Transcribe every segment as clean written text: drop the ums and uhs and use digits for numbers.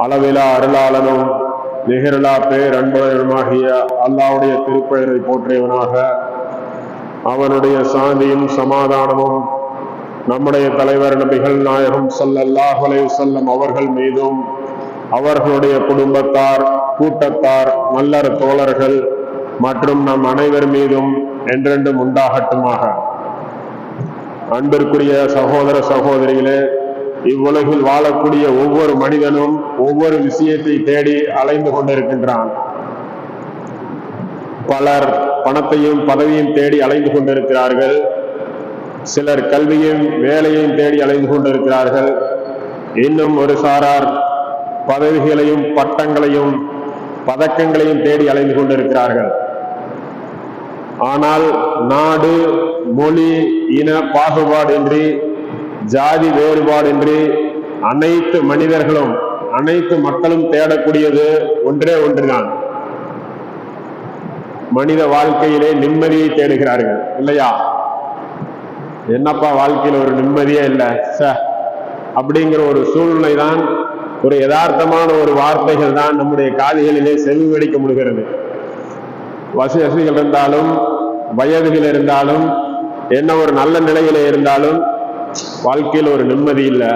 அளவிலா அருளாளனும் நிகரிலா பேரன்புமாகிய அல்லாஹ்வுடைய திருப்பெயரை போற்றியவனாக அவனுடைய சாந்தியும் சமாதானமும் நம்முடைய தலைவர் நபிகள் நாயகம் ஸல்லல்லாஹு அலைஹி வஸல்லம் அவர்கள் மீதும் அவர்களுடைய குடும்பத்தார், கூட்டத்தார், நல்லற தோழர்கள் மற்றும் நம் அனைவர் மீதும் என்றென்றும் உண்டாகட்டுமாக. அன்பிற்குரிய சகோதர சகோதரிகளே, இவ்வுலகில் வாழக்கூடிய ஒவ்வொரு மனிதனும் ஒவ்வொரு விஷயத்தை தேடி அலைந்து கொண்டிருக்கின்றான். பலர் பணத்தையும் பதவியும் தேடி அலைந்து கொண்டிருக்கிறார்கள். சிலர் கல்வியும் வேலையையும் தேடி அலைந்து கொண்டிருக்கிறார்கள். இன்னும் ஒரு சாரார் பதவிகளையும் பட்டங்களையும் பதக்கங்களையும் தேடி அலைந்து கொண்டிருக்கிறார்கள். ஆனால் நாடு, மொழி, இன பாகுபாடின்றி, ஜாதி வேறுபாடின்றி அனைத்து மனிதர்களும் அனைத்து மக்களும் தேடக்கூடியது ஒன்றே ஒன்றுதான். மனித வாழ்க்கையிலே நிம்மதியை தேடுகிறார்கள் இல்லையா? என்னப்பா வாழ்க்கையில் ஒரு நிம்மதியே இல்லை அப்படிங்கிற ஒரு சூழ்நிலை தான், ஒரு யதார்த்தமான ஒரு வார்த்தைகள் தான் நம்முடைய காதுகளிலே செவிவடிக்க முடிகிறது. வசதிகள் இருந்தாலும், வயதுகள் இருந்தாலும், என்ன ஒரு நல்ல நிலையில இருந்தாலும் வாழ்க்கையில் ஒரு நிம்மதி இல்லை.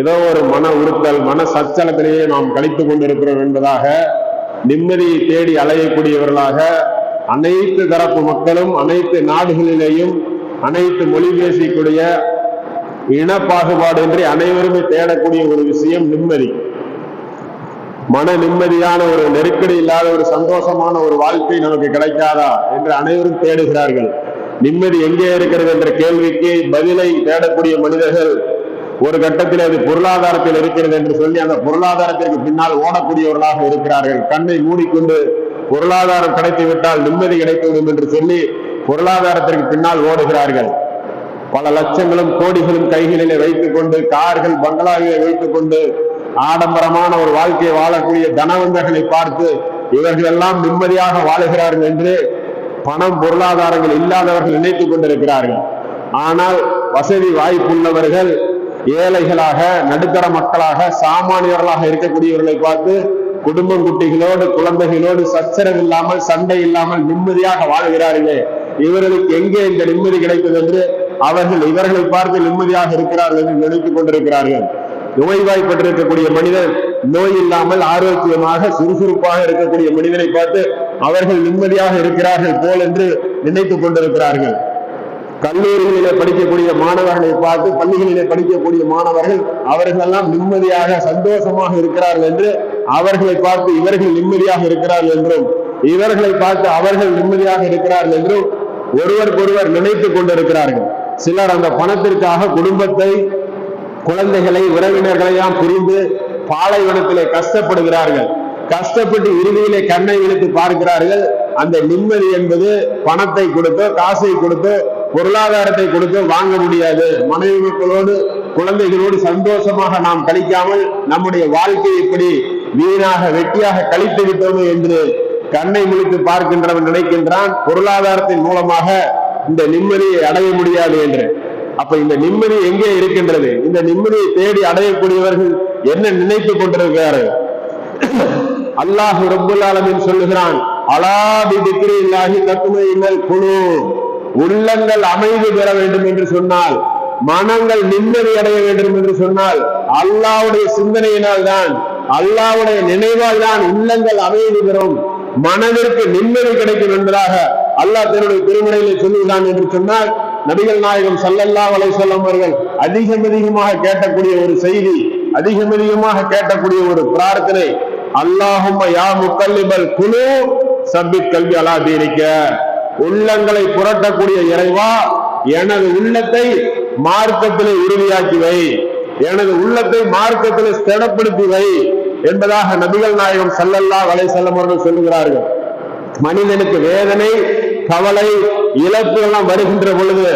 ஏதோ ஒரு மன உறுத்தல், மன சச்சலத்திலேயே நாம் கழித்து கொண்டிருக்கிறோம் என்பதாக நிம்மதியை தேடி அலையக்கூடியவர்களாக அனைத்து தரப்பு மக்களும் அனைத்து நாடுகளிலேயும் அனைத்து மொழி பேசக்கூடிய இன பாகுபாடின்றி அனைவருமே தேடக்கூடிய ஒரு விஷயம் நிம்மதி. மன நிம்மதியான ஒரு நெருக்கடி இல்லாத ஒரு சந்தோஷமான ஒரு வாழ்க்கை நமக்கு கிடைக்காதா என்று அனைவரும் தேடுகிறார்கள். நிம்மதி எங்கே இருக்கிறது என்ற கேள்விக்கு பதிலை தேடக்கூடிய மனிதர்கள் ஒரு கட்டத்தில் அது பொருளாதாரத்தில் இருக்கிறது என்று சொல்லி அந்த பொருளாதாரத்திற்கு பின்னால் ஓடக்கூடியவர்களாக இருக்கிறார்கள். கண்ணை மூடிக்கொண்டு பொருளாதாரம் கிடைத்து விட்டால் நிம்மதி கிடைத்துவிடும் என்று சொல்லி பொருளாதாரத்திற்கு பின்னால் ஓடுகிறார்கள். பல லட்சங்களும் கோடிகளும் கைகளிலே வைத்துக் கொண்டு, கார்கள் பங்களாவிலே வைத்துக் கொண்டு ஆடம்பரமான ஒரு வாழ்க்கையை வாழக்கூடிய தனவந்தர்களை பார்த்து இவர்கள் எல்லாம் நிம்மதியாக வாழுகிறார்கள் என்று பணம் பொருளாதாரங்கள் இல்லாதவர்கள் நினைத்துக் கொண்டிருக்கிறார்கள். ஆனால் வசதி வாய்ப்புள்ளவர்கள் ஏழைகளாக, நடுத்தர மக்களாக, சாமானியர்களாக இருக்கக்கூடியவர்களை பார்த்து குடும்பம், குட்டிகளோடு, குழந்தைகளோடு சச்சரவு இல்லாமல், சண்டை இல்லாமல் நிம்மதியாக வாழ்கிறார்களே, இவர்களுக்கு எங்கே இந்த நிம்மதி கிடைத்தது என்று அவர்கள் இவர்களை பார்த்து நிம்மதியாக இருக்கிறார்கள் என்று நினைத்துக் கொண்டிருக்கிறார்கள். நோய்வாய்ப்பட்டிருக்கக்கூடிய மனிதன் நோய் இல்லாமல் ஆரோக்கியமாக சுறுசுறுப்பாக இருக்கக்கூடிய மனிதனை பார்த்து அவர்கள் நிம்மதியாக இருக்கிறார்கள் போல் என்று நினைத்துக் கொண்டிருக்கிறார்கள். கல்லூரிகளிலே படிக்கக்கூடிய மாணவர்களை பார்த்து, பள்ளிகளிலே படிக்கக்கூடிய மாணவர்கள் அவர்கள் எல்லாம் நிம்மதியாக சந்தோஷமாக இருக்கிறார்கள் என்று அவர்களை பார்த்து இவர்கள் நிம்மதியாக இருக்கிறார்கள் என்றும், இவர்களை பார்த்து அவர்கள் நிம்மதியாக இருக்கிறார்கள் என்றும் ஒருவருக்கொருவர் நினைத்துக் கொண்டிருக்கிறார்கள். சிலர் அந்த பணத்திற்காக குடும்பத்தை, குழந்தைகளை, உறவினர்களையும் பிரிந்து பாலைவனத்திலே கஷ்டப்படுகிறார்கள். கஷ்டப்பட்டு இறுதியிலே கண்ணை இழுத்து பார்க்கிறார்கள். அந்த நிம்மதி என்பது பணத்தை கொடுத்தோ, காசை கொடுத்தோ, பொருளாதாரத்தை கொடுத்தோ வாங்க முடியாது. மனைவி மக்களோடு, குழந்தைகளோடு சந்தோஷமாக நாம் கழிக்காமல் நம்முடைய வாழ்க்கை இப்படி வீணாக வெட்டியாக கழித்து விட்டோம் என்று கண்ணை முழித்து பார்க்கின்றவன் நினைக்கின்றான் பொருளாதாரத்தின் மூலமாக இந்த நிம்மதியை அடைய முடியாது என்று. அப்ப இந்த நிம்மதி எங்கே இருக்கின்றது? இந்த நிம்மதியை தேடி அடையக்கூடியவர்கள் என்ன நினைத்துக் கொண்டிருக்கிறார்கள்? அல்லாஹ் ரப்புல் ஆலமீன் சொல்லுகிறான், அலா பிதிக்ரில்லாஹி தத்மைஇன்னல் குலூப். உள்ளங்கள் அமைதி பெற வேண்டும் என்று சொன்னால், மனங்கள் நிம்மதி அடைய வேண்டும் என்று சொன்னால் அல்லாஹ்வுடைய சிந்தனையினால் தான், அல்லாஹ்வுடைய நினைவால் தான் உள்ளங்கள் அமைதி பெறும், மனதிற்கு நிம்மதி கிடைக்கும் என்பதாக அல்லாஹ் தன்னுடைய திருமறையிலே சொல்லுகிறான் என்று சொன்னால், நபிகள் நாயகம் ஸல்லல்லாஹு அலைஹி வஸல்லம் அவர்கள் அதிகமாக கேட்டக்கூடிய ஒரு செய்தி, அதிகமாக கேட்டக்கூடிய ஒரு பிரார்த்தனை, அல்லாஹும்ம யா முகல்லிபல் குலூப் சப்பித் கல்பி அலா தீனிக்க. உள்ளங்களை புரட்டக்கூடிய இறைவா, எனது உள்ளத்தை மார்க்கத்திலே உறுதியாக்கி வை, எனது உள்ளத்தை மார்க்கத்திலே ஸ்திரப்படுத்தி வை என்பதாக நபிகள் நாயகம் ஸல்லல்லாஹு அலைஹி வஸல்லம் அவர்கள் சொல்லுகிறார்கள். மனிதனுக்கு வேதனை, கவலை, இழப்பு எல்லாம் வருகின்ற பொழுது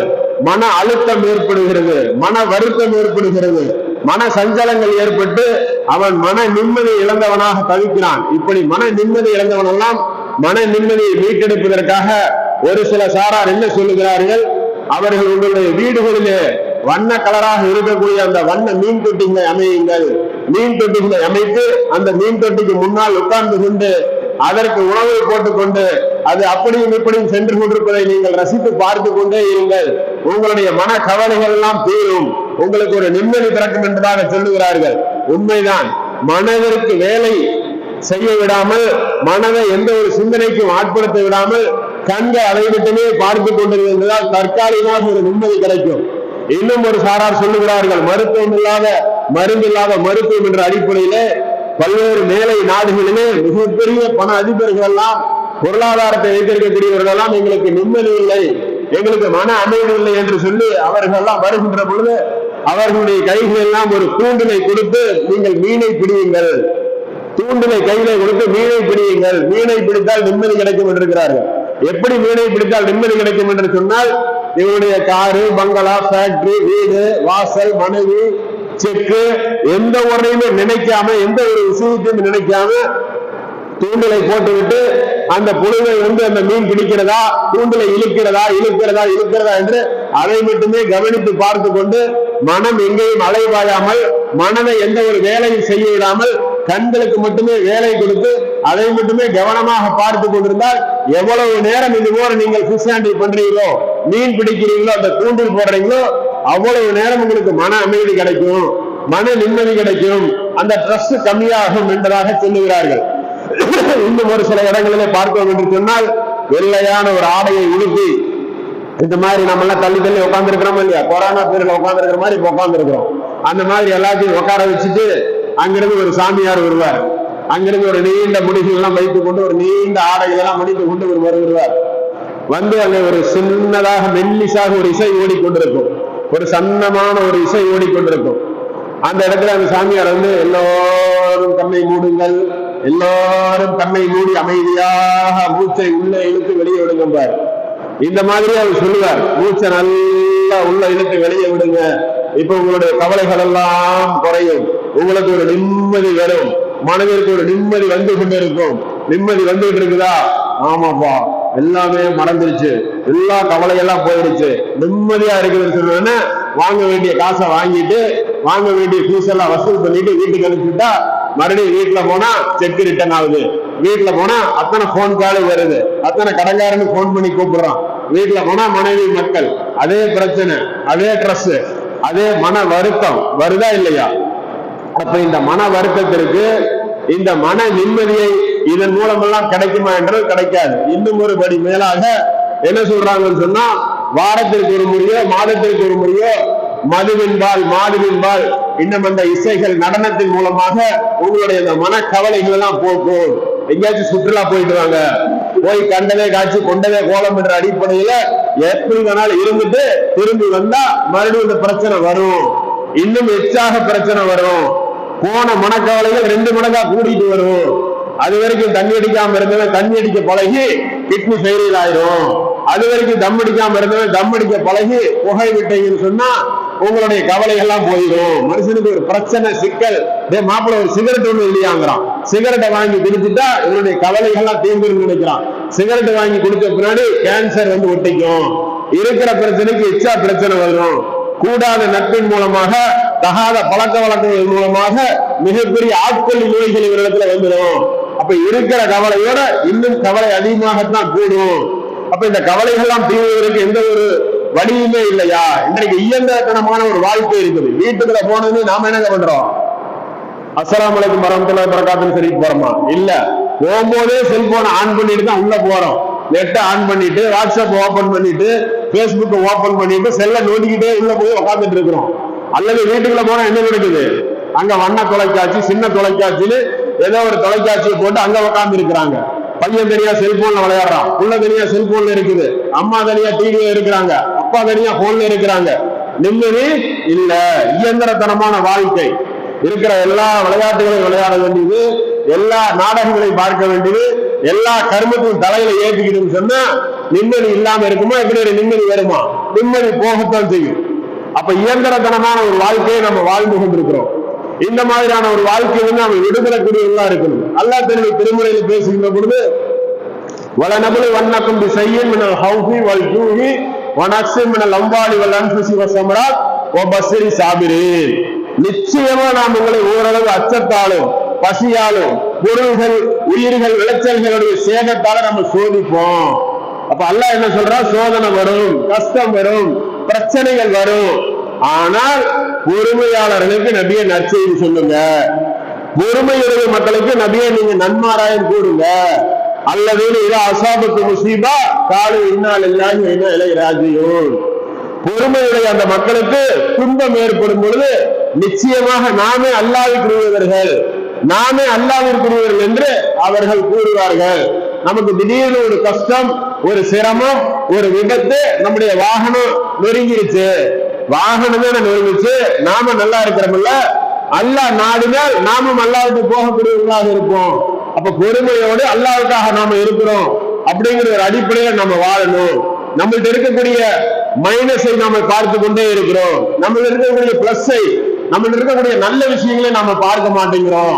மன அழுத்தம் ஏற்படுகிறது, மன வருத்தம் ஏற்படுகிறது, மன சஞ்சலங்கள் ஏற்பட்டு அவன் மன நிம்மதி இழந்தவனாக தவிக்கிறான். இப்படி மன நிம்மதி இழந்தவன் எல்லாம் மன நிம்மதியை மீட்டெடுப்பதற்காக ஒரு சில சாரார் என்ன சொல்லுகிறார்கள்? அவர்கள் உங்களுடைய வீடுகளிலே வண்ண கலராக இருக்கக்கூடிய அந்த வண்ண மீன் தொட்டிகளை அமையுங்கள். மீன் தொட்டிகளை அமைத்து அந்த மீன் தொட்டிக்கு முன்னால் உட்கார்ந்து கொண்டு அதற்கு உணவை போட்டுக்கொண்டு அது அப்படியும் இப்படியும் சென்று கொண்டிருப்பதை நீங்கள் ரசித்து பார்த்து கொண்டே இருங்கள். உங்களுடைய மன கவலைகள் எல்லாம் தீரும், உங்களுக்கு ஒரு நிம்மதி பிறக்கும் என்பதாக சொல்லுகிறார்கள். உண்மைதான். மனதிற்கு வேலை செய்ய விடாமல், மனதை எந்த ஒரு சிந்தனைக்கும் ஆட்படுத்த விடாமல் கண்கள் அதை மட்டுமே பார்த்து கொண்டிருந்தால் தற்காலிகமாக ஒரு நிம்மதி கிடைக்கும். இன்னும் ஒரு சாரார் சொல்லுகிறார்கள், மருத்துவம் இல்லாத மருந்து இல்லாத மருத்துவம் என்ற அடிப்படையிலே பல்வேறு மேலை நாடுகளிலே மிகப்பெரிய பண அதிபர்கள் எல்லாம், பொருளாதாரத்தை வைத்திருக்கக்கூடியவர்கள் எல்லாம் எங்களுக்கு நிம்மதி இல்லை, எங்களுக்கு மன அமைதி இல்லை என்று சொல்லி அவர்கள் எல்லாம் வருகின்ற பொழுது அவர்களுடைய கைகள் எல்லாம் ஒரு தூண்டிலை கொடுத்து நீங்கள் மீனை பிடியுங்கள், தூண்டிலை கையில கொடுத்து மீனை பிடியுங்கள், மீனை பிடித்தால் நிம்மதி கிடைக்கும் என்றிருக்கிறார்கள். எப்படி மீனை பிடித்தால் நிம்மதி கிடைக்கும் என்று சொன்னால், இவருடைய காரு, பங்களா, ஃபேக்டரி, வீடு, வாசல், மனைவி, செக்கு எந்த ஒன்றையுமே நினைக்காம, எந்த ஒரு விஷயத்தையும் நினைக்காம தூண்டிலை போட்டுவிட்டு அந்த புழுவை அந்த மீன் பிடிக்கிறதா, தூண்டிலை இழுக்கிறதா இழுக்கிறதா இழுக்கிறதா என்று அதை மட்டுமே கவனித்து பார்த்து கொண்டு மனம் எங்கேயும் அலைவாயாமல், மனதை எந்த ஒரு வேலையும் செய்ய விடாமல் கண்களுக்கு மட்டுமே வேலை கொடுத்து அதை மட்டுமே கவனமாக பார்த்து கொண்டிருந்தால் எவ்வளவு நேரம் இது போல நீங்கள் ஃபிஷ் ஹேண்டில் பண்றீங்களோ, மீன் பிடிக்கிறீங்களோ, அந்த தூண்டில் போடுறீங்களோ அவ்வளவு நேரம் உங்களுக்கு மன அமைதி கிடைக்கும், மன நிம்மதி கிடைக்கும், அந்த ட்ரெஸ் கம்மியாகும் என்பதாக சொல்லுகிறார்கள். இன்னும் ஒரு சில இடங்களிலே பார்ப்போம் என்று சொன்னால், வெள்ளையான ஒரு ஆடையை உடுத்தி இந்த மாதிரி நம்ம எல்லாம் தள்ளி தள்ளி உட்கார்ந்து இருக்கிறோம் இல்லையா, கொரோனா பேரில் உட்கார்ந்து இருக்கிற மாதிரி இப்ப உட்கார்ந்து இருக்கிறோம். அந்த மாதிரி எல்லாத்தையும் உட்கார வச்சுட்டு அங்கிருந்து ஒரு சாமியார் வருவார், அங்கிருந்து ஒரு நீண்ட முடிகள் எல்லாம் வைத்துக் கொண்டு ஒரு நீண்ட ஆடைகள் எல்லாம் முடித்துக் கொண்டு ஒரு வருவார். வந்து அங்கே ஒரு சின்னதாக மெல்லிசாக ஒரு இசை ஓடிக்கொண்டிருக்கும், ஒரு சன்னமான ஒரு இசை ஓடிக்கொண்டிருக்கும். அந்த இடத்துல அந்த சாமியார் எல்லோரும் கண்ணை மூடுங்கள், எல்லாரும் கண்ணை மூடி அமைதியாக மூச்சை உள்ள இழுத்து வெளியே விடுங்கம்பார். இந்த மாதிரி அவர் சொல்லுவார், மூச்சை நல்லா உள்ள இழுத்து வெளியே விடுங்க, இப்ப உங்களுடைய கவலைகள் எல்லாம் குறையும், உங்களுக்கு ஒரு நிம்மதி வரும், மனதிற்கு ஒரு நிம்மதி வந்து கொண்டு இருக்கும். நிம்மதி வந்துகிட்டு இருக்குதா? ஆமாப்பா, எல்லாமே மறந்துருச்சு, எல்லா கவலையெல்லாம் போயிடுச்சு, நிம்மதியா இருக்குதுன்னு சொன்ன வாங்க வேண்டிய காசை வாங்கிட்டு வாங்க வேண்டிய ஃபீஸ் எல்லாம் வசூல் பண்ணிட்டு வீட்டுக்கு அனுப்பிச்சுட்டா மறுபடியும் வீட்டுல போனா செக் ரிட்டர்ன் ஆகுது, வீட்டுல போனா அத்தனை போன் கால் வருது, அத்தனை கடன்காரனு போன் பண்ணி கூப்பிடுறான், வீட்டுல போனா மனைவி மக்கள் அதே பிரச்சனை, அதே ட்ரெஸ், அதே மன வருத்தம் வருதா இல்லையா? அப்ப இந்த மன வருத்தத்திற்கு இந்த மன நிம்மதியை இதன் மூலமெல்லாம் கிடைக்குமா என்றால் கிடைக்காது. இன்னும் ஒரு படி மேலாக என்ன சொல்றாங்கன்னு சொன்னா, வாரத்திற்கு ஒரு முறையோ மாதத்திற்கு ஒரு முறையோ மதுவின்பால் மாதுவின்பால் இன்னும் அந்த இசைகள் நடனத்தின் மூலமாக உங்களுடைய இந்த மன கவலைகள் எல்லாம் போக்கும். எங்கேயாச்சும் சுற்றுலா போயிட்டு வாங்க, போய் கண்டதே காட்சி கொண்டதே கோலம் என்ற அடிப்படையில எப்படி வேணாலும் இருந்துட்டு திரும்பி வந்தா மறுபடியும் இந்த பிரச்சனை வரும், இன்னும் எச்சாக பிரச்சனை வரும், போன மனக்கவலைகள் 2 மடங்கா கூட்டிட்டு வரும். அது வரைக்கும் தண்ணி அடிக்காம இருந்தவன் தண்ணி அடிக்க பழகி கிட்னி ஃபெயிலியர் ஆயிரும், அது வரைக்கும் தம் அடிக்காம இருந்தவன் தம் அடிக்க பழகி புகை விட்டீங்கன்னு சொன்னா உங்களுடைய கவலைகள் எல்லாம் போயிடும். மனுஷனுக்கு ஒரு பிரச்சனை சிக்கல், மாப்பிள்ள ஒரு சிகரெட் ஒண்ணு இல்லையாங்கிறான், சிகரெட்டை வாங்கி குடிச்சுட்டா இவனுடைய கவலைகள் எல்லாம் தீர்ந்துன்னு நினைக்கிறான். சிகரெட் வாங்கி குடிச்ச பின்னாடி கேன்சர் ஒட்டிக்கும், இருக்கிற பிரச்சனைக்கு எச்சா பிரச்சனை வரும். கூடாத நட்பின் மூலமாக, தகாத பழக்க வழக்கங்கள் மூலமாக மிகப்பெரிய ஆட்கொள்ளி நோய்கள் இவரிடத்துல வந்துடும். அப்ப இருக்கிற கவலையோட இன்னும் கவலை அதிகமாகத்தான் கூடும். அப்ப இந்த கவலைகள் எல்லாம் தீர்வதற்கு எந்த ஒரு வழியுமே இல்லையா? இன்றைக்கு இயந்திரத்தனமான ஒரு வாழ்க்கை இருக்குது. வீட்டுக்குள்ள போனது நாம என்ன பண்றோம்? அஸ்ஸலாமு அலைக்கும் வரஹ்மத்துல்லாஹி வபரகாத்துஹு சரி போறோமா? இல்ல, போகும்போதே செல்போனை ஆன் பண்ணிட்டு தான் உள்ள போறோம். நெட்டை ஆன் பண்ணிட்டு, வாட்ஸ்அப் ஓபன் பண்ணிட்டு, பேஸ்புக் ஓபன் பண்ணிட்டு, செல்ல நோண்டிக்கிட்டே உள்ள போய் உட்காந்துட்டு இருக்கிறோம். அல்லது வீட்டுக்குள்ள போனா என்ன நடக்குது? அங்க வண்ண தொலைக்காட்சி, சின்ன தொலைக்காட்சின்னு ஏதோ ஒரு தொலைக்காட்சியை போட்டு அங்க உட்கார்ந்து இருக்கிறாங்க. பையன் தனியா செல்போன்ல விளையாடுறான், புள்ள தனியா செல்போன்ல இருக்குது, அம்மா தனியா டிவில இருக்கிறாங்க, அப்பா தனியா போன்ல இருக்கிறாங்க. நிம்மதி இல்ல, இயந்திரத்தனமான வாழ்க்கை. இருக்கிற எல்லா விளையாட்டுகளையும் விளையாட வேண்டியது, எல்லா நாடகங்களையும் பார்க்க வேண்டியது, எல்லா கர்மத்தையும் தலையில ஏற்றிக்கிட்டு சொன்னா நிம்மதி இல்லாம இருக்குமா? இப்படி ஒரு நிம்மதி வருமா? நிம்மதி போகத்தான் செய்யும். அப்ப இயந்திரத்தனமான ஒரு வாழ்க்கையை நம்ம வாழ்ந்து கொண்டிருக்கிறோம். இந்த மாதிரியான ஒரு வாழ்க்கை நம்ம விடுதலைக்கூடியவர்களா இருக்கணும். அல்லாஹ் தன்னுடைய திருமுறையில் பேசுகின்ற பொழுது, வலனபுலு வன்னக்கும் பிஸையின் மினல் ஹௌஃபி வல் ஜூஇ வனக்ஸின் மினல் அம்வாலி வல் அன்ஃபுஸி வஸ்ஸமராத் பஸ்ரி சாபிரீன், நிச்சயமா நாம் உங்களை ஓரளவு அச்சத்தாலும் பசியாலும் பொருள்கள் உயிர்கள் விளைச்சல்களுடைய சேதத்தால நம்ம சோதிப்போம். அப்ப அல்லாஹ் என்ன சொல்றா, சோதனை வரும், கஷ்டம் வரும், பிரச்சனைகள் வரும். ஆனால் பொறுமையாளர்களுக்கு நபியை நற்செய்தி சொல்லுங்க, பொறுமையுடைய மக்களுக்கு நபியை நீங்க நன்மாராயம் கூடுங்க. அல்லது அசாபத்து முசீபா காலு இன்னால் இல்லாஹி வ இன்னா இலைஹி ராஜிஊன். பொறுமையுடைய அந்த மக்களுக்கு துன்பம் ஏற்படும் பொழுது நிச்சயமாக நாமே அல்லாஹ்விற்குரியவர்கள், நாமே அல்லாஹ்விற்குரியவர்கள் என்று அவர்கள் கூறுவார்கள். நமக்கு திடீர்னு ஒரு கஷ்டம், ஒரு சிரமம், ஒரு விபத்து, நம்முடைய வாகனம் நெருங்கிருச்சு, வாகனமே நெருங்கிச்சு, நாம நல்லா இருக்கிறோம்ல, அல்லாஹ் நாடினால் நாமும் அல்லாஹ்வுக்கு போகக்கூடியவர்களாக இருப்போம். அப்ப பொறுமையோடு அல்லாஹ்வுக்காக நாம இருக்கிறோம் அப்படிங்கிற ஒரு அடிப்படையில நம்ம வாழணும். நம்மள்ட்ட இருக்கக்கூடிய மைனஸை நாம பார்த்து கொண்டே இருக்கிறோம், நம்ம இருக்கக்கூடிய பிளஸை, நம்ம இருக்கக்கூடிய நல்ல விஷயங்களை நாம பார்க்க மாட்டேங்கிறோம்.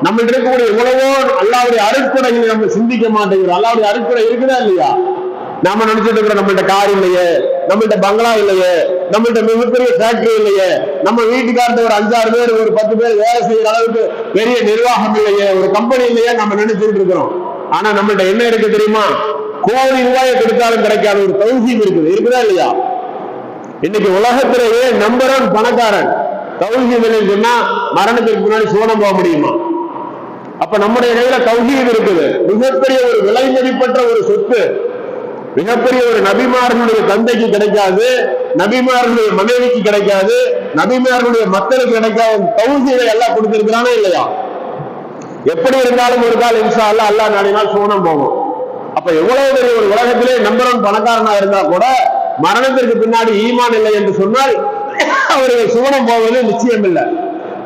நம்ம இருக்கக்கூடிய உலகோ அல்லாஹ்வுடைய அருட்கொடைகளை நம்ம சிந்திக்க மாட்டேங்கிறோம். அல்லாஹ்வுடைய அருட்கொடை இருக்குதா இல்லையா? நம்ம நினைச்சிட்டு இருக்கிறோம் நம்மள்ட்ட கார் இல்லையே, நம்மள்ட்ட பங்களா இல்லையே, நம்மள்ட்ட மிகப்பெரிய ஃபேக்டரி இல்லையே, நம்ம வீட்டுக்காரர்ட்ட ஒரு 5-6 பேர் ஒரு 10 பேர் வேலை செய்யற அளவுக்கு பெரிய நிர்வாகம் இல்லையே, ஒரு கம்பெனி இல்லையே நம்ம நினைச்சிட்டு இருக்கிறோம். ஆனா நம்மள்ட்ட என்ன இருக்கு தெரியுமா? கோடி ரூபாயை கொடுத்தாலும் கிடைக்காத ஒரு தௌஹீத் இருக்குது, இருக்குதா இல்லையா? இன்னைக்கு உலகத்திலேயே நம்பர் 1 பணக்காரன் தௌஹீத் சொன்னா மரணத்துக்கு முன்னாடி சோனம் போக முடியுமா? அப்ப நம்முடைய கையில தௌஹீத் இருக்குது, மிகப்பெரிய ஒரு விலை மதிப்பற்ற ஒரு சொத்து, மிகப்பெரிய ஒரு நபிமார்களுடைய தந்தைக்கு கிடைக்காது, நபிமார்களுடைய மனைவிக்கு கிடைக்காது, நபிமார்களுடைய மக்களுக்கு கிடைக்காத தௌஹீதை எல்லாம் கொடுத்திருக்கிறானே இல்லையா? எப்படி இருந்தாலும் ஒரு கால் இன்ஷா அல்லாஹ் அல்லாஹ் நாடினால் சோனம் போகும். அப்ப எவ்வளவு பெரிய ஒரு உலகத்திலே நம்பர் 1 பணக்காரனா இருந்தா கூட மரணத்திற்கு பின்னாடி ஈமான் இல்லை என்று சொன்னால் அவர்கள் சோனம் போவது நிச்சயம் இல்லை.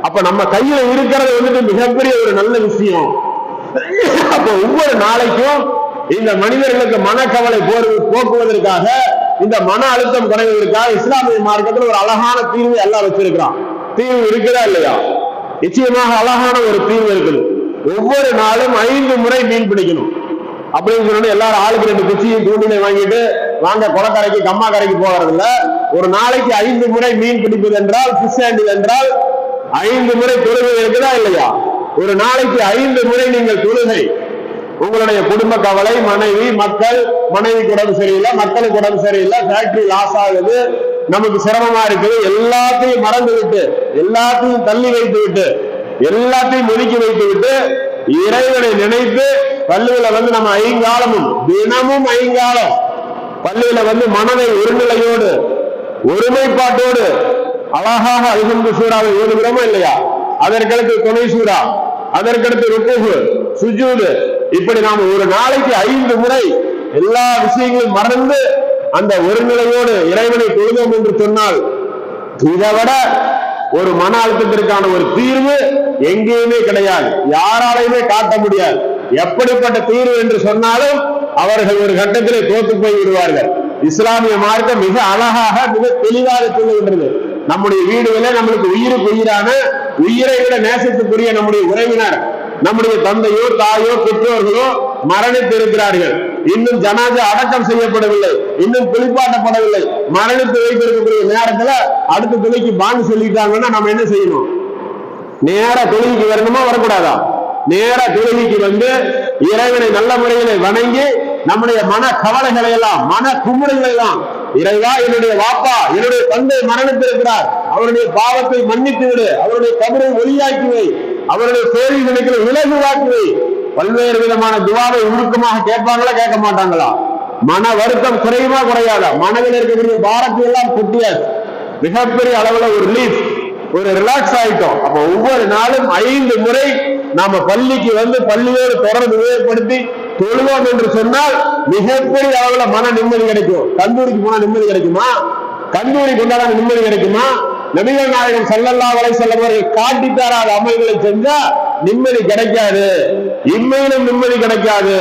அப்ப நம்ம கையில இருக்கிறது வந்துட்டு மிகப்பெரிய ஒரு நல்ல விஷயம். அப்ப ஒவ்வொரு நாளைக்கும் இந்த மனிதர்களுக்கு மனக்கவலை போக்குவதற்காக, இந்த மன அழுத்தம் குறைவதற்காக இஸ்லாமிய மார்க்கத்தில் ஒரு அழகான தீர்வு எல்லாம் வச்சிருக்கிறான். தீர்வு இருக்குதா இல்லையா? நிச்சயமாக அழகான ஒரு தீர்வு இருக்குது. ஒவ்வொரு நாளும் 5 முறை மீன் பிடிக்கணும் அப்படின்னு சொன்னா எல்லாரும் ஆளுக்கு 2 குச்சியும் தூண்டிலை வாங்கிட்டு வாங்க குளக்கரைக்கு கம்மா கரைக்கு போகிறது இல்ல. ஒரு நாளைக்கு 5 முறை மீன் பிடிப்பது என்றால், ஃபிஷ் ஹேண்டில் என்றால் 5 முறை தொழுகை இருக்குதா இல்லையா? ஒரு நாளைக்கு 5 முறை நீங்கள் தொழுகை, உங்களுடைய குடும்ப கவலை, மனைவி மக்கள், மனைவிக்கு உடம்பு சரியில்லை, மக்களுக்கு உடம்பு சரியில்லை, ஃபேக்டரி லாஸ் ஆகுது, நமக்கு சிரமமா இருக்குது, எல்லாத்தையும் மறந்து விட்டு, எல்லாத்தையும் தள்ளி வைத்து விட்டு, எல்லாத்தையும் ஒதுக்கி வைத்து விட்டு இறைவனை நினைத்து பள்ளியில வந்து நம்ம 5 காலமும் தினமும் 5 காலம் பள்ளியில வந்து மனதை ஒருநிலையோடு ஒருமைப்பாட்டோடு அழகாக அல்ஹம்து சூராவை ஓதுகிறோமா இல்லையா? அதற்கடுத்து துணை சூரா, அதற்கடுத்து ருக்குஹ், சுஜூது, இப்படி நாம ஒரு நாளைக்கு 5 முறை எல்லா விஷயங்களையும் மறந்து அந்த ஒருநிலையோடு இறைவனை தொழுதோம் என்று சொன்னால், இதை விட ஒரு மன அழுத்தத்திற்கான ஒரு தீர்வு எங்கேயுமே கிடையாது, யாராலையுமே காட்ட முடியாது. எப்படிப்பட்ட தீர்வு என்று சொன்னாலும் அவர்கள் ஒரு கட்டத்திலே தோத்து போய் விடுவார்கள். இஸ்லாமிய மார்க்கம் மிக அழகாக மிக தெளிவாக சொல்லுகின்றது. நம்முடைய வீடுகளே நம்மளுக்கு உயிருக்கு உயிரான, உயிரை விட நேசத்துக்குரிய நம்முடைய உறவினர், நம்முடைய தந்தையோ தாயோ பெற்றோர்களோ மரணித்து இருக்கிறார்கள், இன்னும் ஜனாஜா அடக்கம் செய்யப்படவில்லை, இன்னும் குளிப்பாட்டப்படவில்லை, மரணித்து வைத்திருக்கக்கூடிய நேரத்துல அடுத்த துணைக்கு பாங்கு சொல்லிட்டாங்கன்னா நம்ம என்ன செய்யணும்? நேர தொழுகைக்கு வரணுமா வரக்கூடாதா? நேர தொழுகைக்கு வந்து இறைவனை நல்ல முறையில வணங்கி நம்முடைய மன கவலைகளை எல்லாம், மன குமுறைகளை எல்லாம், இறைவா என்னுடைய வாப்பா என்னுடைய தந்தை மரணித்திருக்கிறார், அவருடைய பாவத்தை மன்னித்து விடு, அவருடைய கபரை ஒளியாக்கி வை, அவருடைய தோல்வி நினைக்கிற விலகுவாக்கி வை, பல்வேறு விதமான துவாவை உருக்கமாக கேட்பாங்களா கேட்க மாட்டாங்களா? மன வருத்தம் குறையுமா குறையாதா? மனதில் இருக்கக்கூடிய பாரத்தை எல்லாம் கொட்டியாச்சு, மிகப்பெரிய அளவுல ஒரு ரிலீஃப், ஒரு ரிலாக்ஸ் ஆயிட்டோம். அப்ப ஒவ்வொரு நாளும் 5 முறை நாம பள்ளிக்கு வந்து பள்ளியோடு தொடர்ந்து ஏற்படுத்தி தொழுவோம் என்று சொன்னால் மிகப்பெரிய அளவுல மன நிம்மதி கிடைக்கும். கந்தூரிக்கு போனா நிம்மதி கிடைக்குமா? கந்தூரி கொண்டாட நிம்மதி கிடைக்குமா? நபிகள் நாயகம் ஸல்லல்லாஹு அலைஹி வஸல்லம் அவர்கள் காட்டி தராத அமல்களை செஞ்சா நிம்மதி கிடைக்காது. இம்மையிலும் நிம்மதி கிடைக்காது,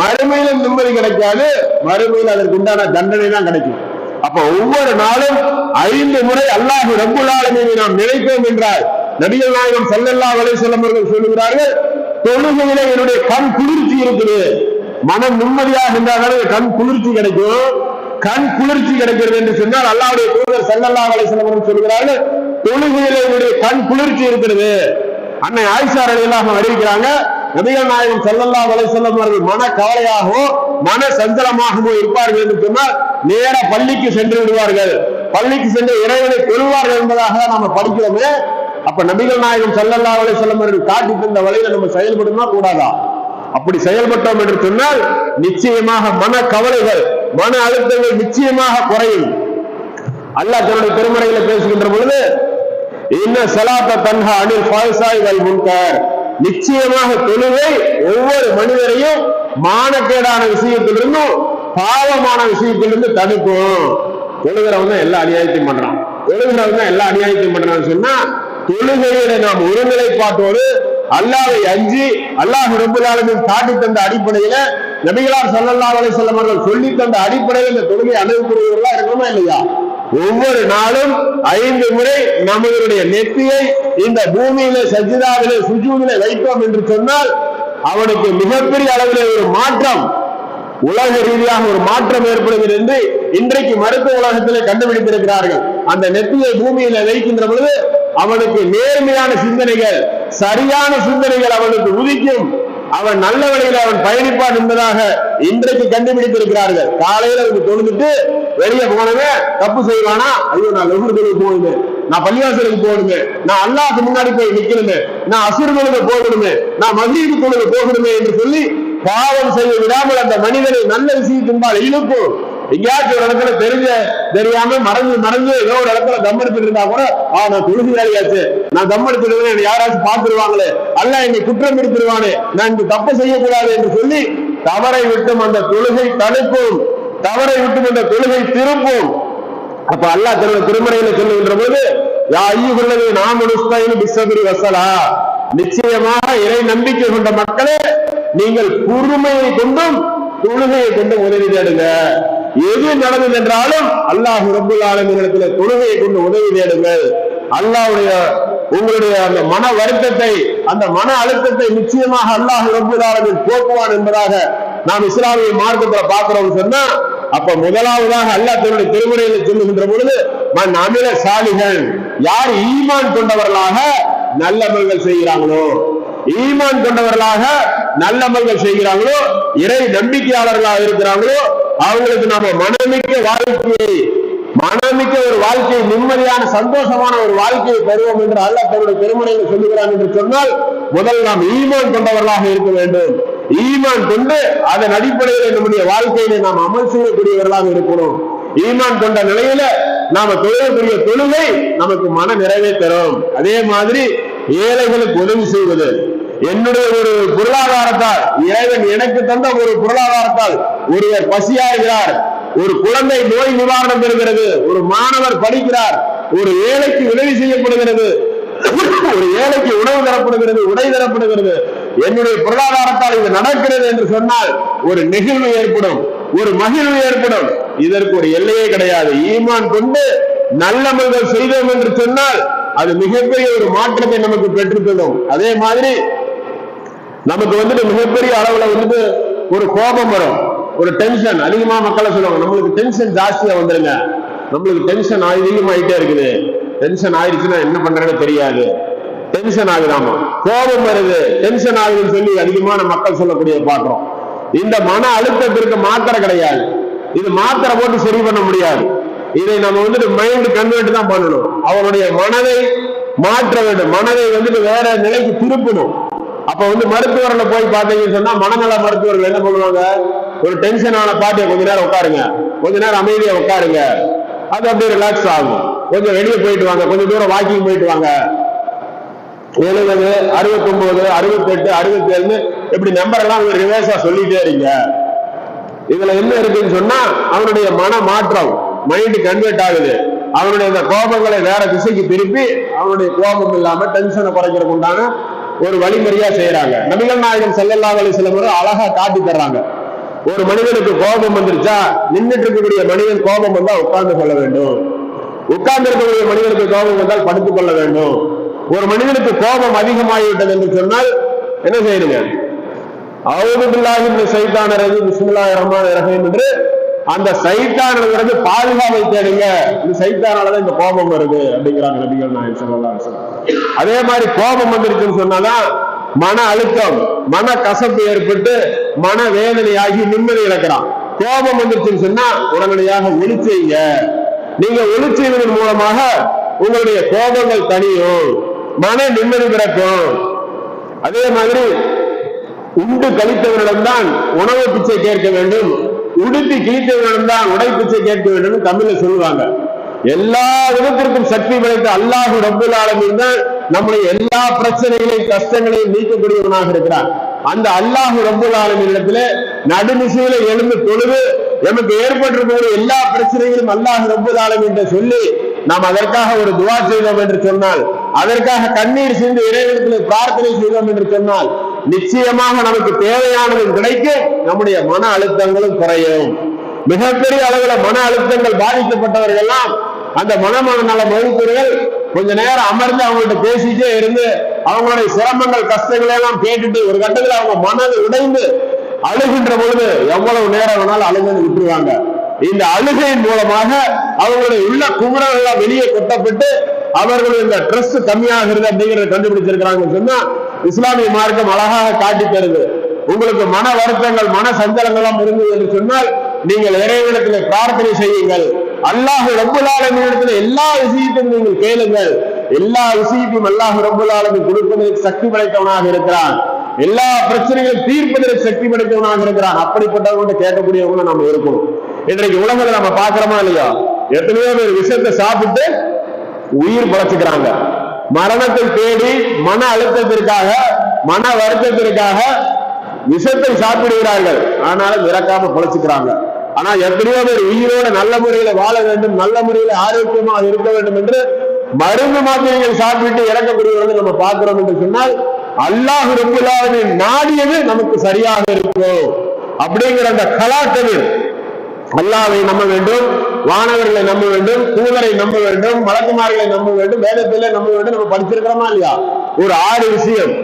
மறுமையிலும் நிம்மதி கிடைக்காது, மறுமையில் அதற்கு உண்டான தண்டனை தான் கிடைக்கும். அப்ப ஒவ்வொரு நாளும் 5 முறை அல்லாஹ் ரப்புல் ஆலமீனை நாம் நினைத்தோம் என்றால், நபிகள் நாயகம் ஸல்லல்லாஹு அலைஹி வஸல்லம் அவர்கள் சொல்லுகிறார்கள், தொழுகையிலே என்னுடைய கண் குளிர்ச்சி இருக்குது, மனம் நிம்மதியாக இருந்தால் கண் குளிர்ச்சி கிடைக்கும். கண் குளிர்ச்சி கிடைக்கிறது என்று சொன்னால் அல்லாஹ்வுடைய தூதர் ஸல்லல்லாஹு அலைஹி வஸல்லம் சொல்கிறார்கள், தொழுகையிலே உங்களுடைய கண் குளிர்ச்சி இருக்கிறது. அன்னை ஆயிஷா ரலியல்லாஹு அன்ஹா அறிவிக்கிறாங்க, நபிகள் நாயகம் ஸல்லல்லாஹு அலைஹி வஸல்லம் அவர்கள் மன கவலையாகவோ மன சஞ்சலமாகவோ இருப்பார்கள் என்று சொன்னால் நேர பள்ளிக்கு சென்று விடுவார்கள், பள்ளிக்கு சென்று இறைவனை பெறுவார்கள் என்பதாக நாம படிக்கிறோமே. அப்ப நபிகள் நாயகம் ஸல்லல்லாஹு அலைஹி வஸல்லம் அவர்கள் காட்டி தந்த வழியில நம்ம செயல்படுமா கூடாதா? அப்படி செயல்பட்டோம் என்று சொன்னால் நிச்சயமாக மன கவலைகள் மன அழுத்தங்கள் நிச்சயமாக குறையும். அல்லாஹ் தன்னுடைய திருமறையில பேசுகின்ற பொழுது, இன்ன ஸலாத்த தன்ஹா அனில் ஃபாஹிஷாஇ வல் முன்கர், நிச்சயமாக தொழுகை ஒவ்வொரு மனிதரையும் மானக்கேடான விஷயத்திலிருந்தும் பாவமான விஷயத்திலிருந்து தடுக்கும். தொழுகிறவங்க எல்லா அநியாயத்தையும் பண்றான், தொழுகிறவங்க எல்லா அநியாயத்தையும் பண்றான்னு சொன்னா தொழுகையில நாம் ஒருநிலைப்பாட்டோடு அல்லாஹ்வை அஞ்சி அல்லாஹ் ரப்பல் ஆலமீன் காட்டி தந்த அடிப்படையில நபிகளார் ஸல்லல்லாஹு அலைஹி வஸல்லம் அவர்கள் சொல்லி தந்த அடிப்படையில் இந்த தொழுகை அணுகக்கூடியவர்களா இருக்கணுமா இல்லையா? ஒவ்வொரு நாளும் 5 முறை நம்மளுடைய நெத்தியை இந்த பூமியிலே சஜ்ஜிதாவிலே சுஜூதிலே வைத்தோம் என்று சொன்னால் அவனுக்கு மிகப்பெரிய அளவிலே ஒரு மாற்றம், உலக ரீதியாக ஒரு மாற்றம் ஏற்படுகிறது என்று இன்றைக்கு மருத்துவ உலகத்திலே கண்டுபிடித்திருக்கிறார்கள். அந்த நெத்தியை பூமியில வைக்கின்ற பொழுது அவனுக்கு நேர்மையான சிந்தனைகள் சரியான சிந்தனைகள் அவனுக்கு உதிக்கும், அவன் நல்ல வழியில் அவன் பயணிப்பான் என்பதாக இன்றைக்கு கண்டுபிடித்திருக்கிறார்கள். காலையில அவனுக்கு தொழுதுட்டு வெளியே போனவே தப்பு செய்வானா, ஐயோ நான் லொஹர் தொழுது போகணுமே, நான் பள்ளிவாசலுக்கு போகணுமே, நான் அல்லாஹ்க்கு முன்னாடி போய் நிக்கணுமே, நான் அஸ்ர் தொழுது போகணுமே, நான் மக்ரிப் தொழுது போகணுமே என்று சொல்லி பாவம் செய்ய விடாமல் அந்த மனிதனை நல்ல விஷயத்தின்பால் இழுக்கும். எங்கேயாச்சும் ஒரு இடத்துல தெரியாம மறந்து ஏதோ ஒரு இடத்துல தம் எடுத்துட்டு இருந்தா கூட, நான் தொழுகையாளியாச்சு, நான் தம் எடுத்துடுவேன், யாராச்சும் பார்த்துருவாங்களே, அல்லாஹ் என்னை குற்றம் எடுத்துருவானே, நான் இந்த தப்பு செய்யக்கூடாது என்று சொல்லி தவறை விட்டும் அந்த தொழுகை தடுக்கும், தவறை விட்டும் அந்த தொழுகை திருப்பும். அப்ப அல்லாஹ் தன்னுடைய திருமறையில சொல்லுகின்ற போது, யா அய்யுஹல்லதீன ஆமனு இஸ்தஈனு பிஸ்ஸப்ரி வஸ்ஸலா, நிச்சயமாக இறை நம்பிக்கை கொண்ட மக்களே நீங்கள் பொறுமையை கொண்டும் தொழுகையை கொண்டு உதவி தேடுங்க. எது நடந்தது என்றாலும் அல்லாஹ் ரப்பல் ஆலமீனிடத்தில் தொழுகையை கொண்டு உதவி தேடுங்கள். அல்லாஹ்வுடைய உங்களுடைய அந்த மன வருத்தத்தை அந்த மன அழுத்தத்தை நிச்சயமாக அல்லாஹ் ரப்பல் ஆலமீன் போக்குவான் என்பதாக நாம் இஸ்லாமிய மார்க்கத்துல பார்க்கிறோம் சொன்னா, அப்ப முதலாவதாக அல்லாஹ் தன்னுடைய திருமுறையில் சொல்லுகின்ற பொழுது, மன் அமில சாலிஹன், யார் ஈமான் கொண்டவர்களாக நல்லமல்கள் செய்கிறாங்களோ, ஈமான் கொண்டவர்களாக நல்லமல்கள் செய்கிறாங்களோ, இறை நம்பிக்கையாளர்களாக இருக்கிறாங்களோ, அவங்களுக்கு நாம மனமிக்க வாழ்க்கையை மனமிக்க ஒரு வாழ்க்கையை நிம்மதியான சந்தோஷமான ஒரு வாழ்க்கையை தருவோம் என்று அல்லாஹ் தன்னுடைய பெருமறையில் சொல்லுகிறான் என்று சொன்னால், முதல் நாம் ஈமான் கொண்டவர்களாக இருக்க வேண்டும். ஈமான் கொண்டு அதன் அடிப்படையில் நம்முடைய வாழ்க்கையில நாம் அமல் செய்யக்கூடியவர்களாக இருக்கணும். ஈமான் கொண்ட நிலையில நாம தொழக்கூடிய தொழுகை நமக்கு மன நிறைவே தரும். அதே மாதிரி ஏழைகளுக்கு உதவி செய்வது, என்னுடைய ஒரு பொருளாதாரத்தால், இறைவன் எனக்கு தந்த ஒரு பொருளாதாரத்தால் ஒருவர் பசியாகிறார், ஒரு குழந்தை நோய் நிவாரணம் பெறுகிறது, ஒரு மாணவர் படிக்கிறார், ஒரு ஏழைக்கு உதவி செய்யப்படுகிறது, ஒரு ஏழைக்கு உணவு தரப்படுகிறது, உடை தரப்படுகிறது, என்னுடைய பொருளாதாரத்தால் இது நடக்கிறது என்று சொன்னால் ஒரு நெகிழ்வு ஏற்படும், ஒரு மகிழ்வு ஏற்படும். இதற்கு ஒரு எல்லையே கிடையாது. ஈமான் கொண்டு நல்லமல்கள் செய்தோம் என்று சொன்னால் அது மிகப்பெரிய ஒரு மாற்றத்தை நமக்கு பெற்றுத்தரும். அதே மாதிரி நமக்கு மிகப்பெரிய அளவுல ஒரு கோபம் வரும், ஒரு டென்ஷன் அதிகமா மக்களை சொல்லுவாங்க, நம்மளுக்கு டென்ஷன் ஜாஸ்தியா வந்துருங்க, நம்மளுக்கு டென்ஷன் அதிகமாயிட்டே இருக்குது, டென்ஷன் ஆயிடுச்சுன்னா என்ன பண்றதுன்னு தெரியாது, டென்ஷன் ஆகுதாமா, கோபம் வருது, டென்ஷன் ஆகுதுன்னு சொல்லி அதிகமான மக்கள் சொல்லக்கூடிய பாக்குறோம். இந்த மன அழுத்தத்திற்கு மாத்திரை கிடையாது, இது மாத்திரை போட்டு சரி பண்ண முடியாது. இதை நம்ம மைண்ட் கன்வெர்ட் தான் பண்ணணும். அவனுடைய மனதை மாற்ற வேண்டும், மனதை வேற நிலைக்கு திருப்பணும். அப்ப மருத்துவர்களை போய் பார்த்தீங்கன்னு சொன்னா மனநல மருத்துவர்கள் என்ன பண்ணுவாங்க, ஒரு டென்ஷன் ஆன பாட்டியை கொஞ்ச நேரம் உட்காருங்க, கொஞ்ச நேரம் அமைதியா உட்காருங்க, அது அப்படியே ரிலாக்ஸ் ஆகும், கொஞ்சம் வெளியே போயிட்டு வாங்க, கொஞ்சம் தூரம் வாக்கிங் போயிட்டு வாங்க, 70, 69, 68, 67 இப்படி நம்பர் எல்லாம் ரிவர்ஸா சொல்லிட்டே இருங்க. இதுல என்ன இருக்குன்னு சொன்னா அவனுடைய மன மாற்றம், மைண்ட் கன்வெர்ட் ஆகுது, அவனுடைய அந்த கோபங்களை வேற திசைக்கு திருப்பி அவனுடைய கோபம் இல்லாம டென்ஷனை குறைக்கிறதுக்கு உண்டான ஒரு வழிமுறையா செய்யறாங்க. நபிகள் நாயகம் ஸல்லல்லாஹு அலைஹி வஸல்லம் அழகா காட்டி தர்றாங்க. ஒரு மனிதனுக்கு கோபம் வந்துருச்சா, நின்றுட்டு இருக்கக்கூடிய மனிதன் கோபம் வந்தா உட்கார்ந்து கொள்ள வேண்டும், உட்கார்ந்து இருக்கக்கூடிய மனிதனுக்கு கோபம் வந்தால் படுத்துக் கொள்ள வேண்டும். ஒரு மனிதனுக்கு கோபம் அதிகமாகிவிட்டது என்று சொன்னால் என்ன செய்யணுங்க, அஊது பில்லாஹி மினஷ் ஷைத்தானிர் ரஜீம் பிஸ்மில்லாஹிர் ரஹ்மானிர் ரஹீம் என்று அந்த சைத்தானிலிருந்து பாதுகாப்பை தேடுங்க. இந்த சைத்தானாலதான் இந்த கோபம் வருது அப்படிங்கிறாங்க நபிகள் நாயகம் ஸல்லல்லாஹு அலைஹி வஸல்லம். அதே மாதிரி கோபம் வந்துருச்சுன்னு சொன்னாதான் மன அழுத்தம், மன கசப்பு ஏற்பட்டு மன வேதனையாகி நிம்மதி இழக்கிறான். கோபம் வந்துருச்சுன்னு சொன்னா உடனடியாக ஒளி செய்யுங்க. நீங்க ஒளி செய்வதன் மூலமாக உங்களுடைய கோபங்கள் தனியும், மன நிம்மதி பிறக்கும். அதே மாதிரி உண்டு கழித்தவர்களிடம்தான் உணவு பிச்சை கேட்க வேண்டும், உடுத்தி கிழித்தவர்களிடம்தான் உடை பிச்சை கேட்க வேண்டும் தமிழ்ல சொல்லுவாங்க. எல்லா விதத்திற்கும் சக்தி படைத்த அல்லாஹ் ரப்புல் ஆலமீன் தான் நம்முடைய எல்லா பிரச்சனைகளையும் கஷ்டங்களையும் நீக்கக்கூடியவனாக இருக்கிறார். அந்த அல்லாஹ் ரப்புல் ஆலமீன் இடத்துல நடுநிசையில எழுந்து தொழுது நமக்கு ஏற்பட்டிருக்கக்கூடிய எல்லா பிரச்சனைகளும் அல்லாஹ் ரப்புல் ஆலமீன் சொல்லி நாம் அதற்காக ஒரு துவா செய்தோம் என்று சொன்னால், அதற்காக கண்ணீர் சிந்து இறைவனிடத்தில் பிரார்த்தனை செய்தோம் என்று சொன்னால் நிச்சயமாக நமக்கு தேவையானது கிடைக்கும். நம்முடைய மன அழுத்தங்களும் குறையும். மிகப்பெரிய அளவுல மன அழுத்தங்கள் பாதிக்கப்பட்டவர்கள் எல்லாம் அந்த மனநல மருத்துவர்கள் கொஞ்ச நேரம் அமர்ந்து அவங்கள்ட்ட பேசிட்டே இருந்து அவங்களுடைய சிரமங்கள் கஷ்டங்களை எல்லாம் கேட்டுட்டு ஒரு கட்டத்தில் அவங்க மனது உடைந்து அழுகின்ற பொழுது எவ்வளவு நேரம் வேணாலும் அழுகுன்னு விட்டுருவாங்க. இந்த அழுகையின் மூலமாக அவங்களுடைய உள்ள குமுறல் எல்லாம் வெளியே கொட்டப்பட்டு அவர்கள் இந்த ஸ்ட்ரெஸ் கம்மியாகிறது அப்படிங்கறத கண்டுபிடிச்சிருக்கிறாங்கன்னு சொன்னா இஸ்லாமிய மார்க்கம் அழகாக காட்டி தருது. உங்களுக்கு மன வருத்தங்கள் மன சஞ்சலங்களும் இருந்தது என்று சொன்னால் நீங்கள் இறைவனிடத்தில் பிரார்த்தனை செய்யுங்கள். அல்லாஹ் ரப்புல் ஆலமீனிடத்தில் எல்லா விஷயத்தையும் நீங்கள் கேளுங்கள். எல்லா விஷயத்தையும் அல்லாஹ் ரப்புல் ஆலமீன் கொடுப்பதற்கு சக்தி படைத்தவனாக இருக்கிறான். எல்லா பிரச்சனைகளும் தீர்ப்பதற்கு சக்தி படைத்தவனாக இருக்கிறான். அப்படிப்பட்டவங்க கேட்கக்கூடியவங்க நம்ம இருக்கணும். இன்றைக்கு உலகத்துல நம்ம பாக்குறோமா இல்லையா, எத்தனையோ பேர் விஷத்தை சாப்பிட்டு உயிர் பழச்சுக்கிறாங்க. மரணத்தை தேடி மன அழுத்தத்திற்காக மன வருத்தத்திற்காக விஷத்தை சாப்பிடுகிறார்கள், ஆனாலும் இறக்காம பழச்சுக்கிறாங்க. ஆனா எத்தனையோ பேர் உயிரோட நல்ல முறையில வாழ வேண்டும், நல்ல முறையில ஆரோக்கியமாக இருக்க வேண்டும் என்று மருந்து மாத்திரைகள் சாப்பிட்டு இறக்கக்கூடியவர்கள் நம்ம பார்க்கிறோம் என்று சொன்னால் அல்லாஹ் ரப்புல் ஆலமீன் நாடியது நமக்கு சரியாக இருக்கும். அப்படிங்கிற அந்த கலாட்டவில் அல்லாஹ்வை நம்ப வேண்டும், வானவர்களை நம்ப வேண்டும், தூதரை நம்ப வேண்டும், மலக்குமார்களை நம்ப வேண்டும், வேதத்திலே நம்ப வேண்டும். நம்ம படிச்சிருக்கிறோமா இல்லையா ஒரு 6 விஷயம்.